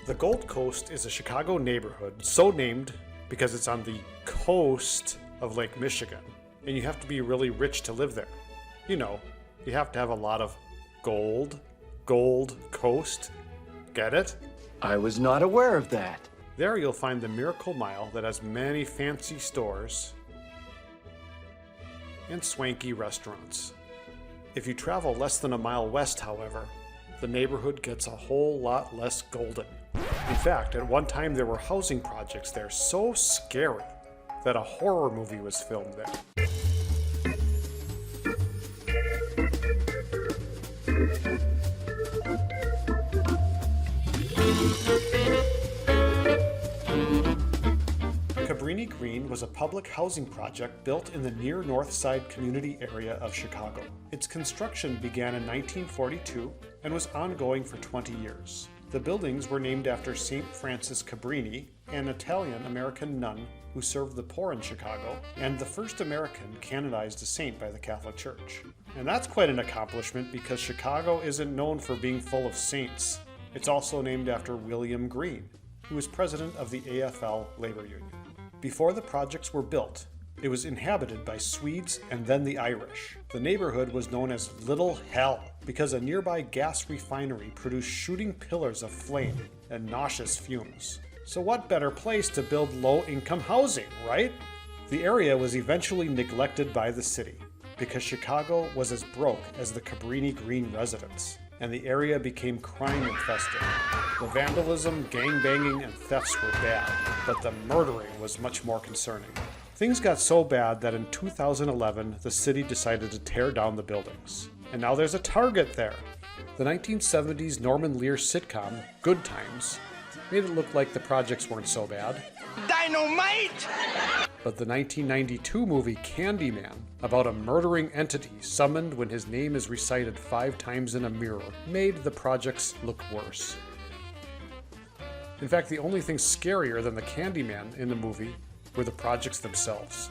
The Gold Coast is a Chicago neighborhood, so named because it's on the coast of Lake Michigan, and you have to be really rich to live there. You know, you have to have a lot of gold. Gold Coast. Get it? I was not aware of that. There you'll find the Miracle Mile that has many fancy stores and swanky restaurants. If you travel less than a mile west, however, the neighborhood gets a whole lot less golden. In fact, at one time there were housing projects there so scary that a horror movie was filmed there. Cabrini-Green was a public housing project built in the near North Side community area of Chicago. Its construction began in 1942 and was ongoing for 20 years. The buildings were named after St. Francis Cabrini, an Italian-American nun who served the poor in Chicago, and the first American canonized a saint by the Catholic Church. And that's quite an accomplishment because Chicago isn't known for being full of saints. It's also named after William Green, who was president of the AFL labor union. Before the projects were built, it was inhabited by Swedes and then the Irish. The neighborhood was known as Little Hell because a nearby gas refinery produced shooting pillars of flame and nauseous fumes. So what better place to build low-income housing, right? The area was eventually neglected by the city because Chicago was as broke as the Cabrini-Green residents, and the area became crime-infested. The vandalism, gangbanging, and thefts were bad, but the murdering was much more concerning. Things got so bad that in 2011, the city decided to tear down the buildings. And now there's a Target there. The 1970s Norman Lear sitcom, Good Times, made it look like the projects weren't so bad. Dynamite! But the 1992 movie Candyman, about a murdering entity summoned when his name is recited 5 times in a mirror, made the projects look worse. In fact, the only thing scarier than the Candyman in the movie were the projects themselves.